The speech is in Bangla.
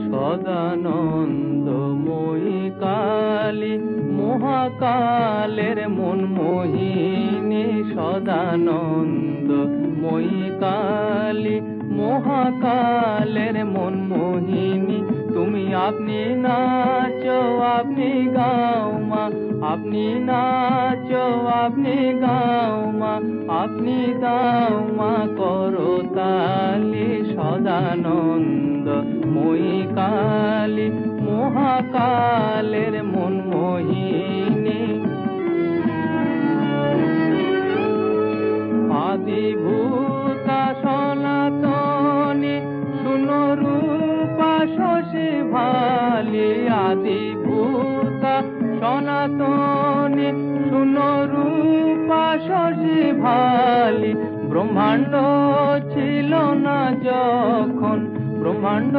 সদানন্দময়ী কালী মহাকালের মন মোহিনী, সদানন্দময়ী কালী মহাকালের মন মোহিনী। তুমি আপনি নাচো আপনি গাও মা, আপনি নাচো আপনি গাও মা, আপনি দাও মা করো তালি। সদানন্দময়ী কালী মহাকালের মন মোহিনী। আদিভূতা সনাতনী শুনো রূপা শশী ভালি, আদিভূতা সনাতনী শুনো রূপা শশী ভালি। ব্রহ্মাণ্ড ছিল না যখন, ব্রহ্মাণ্ড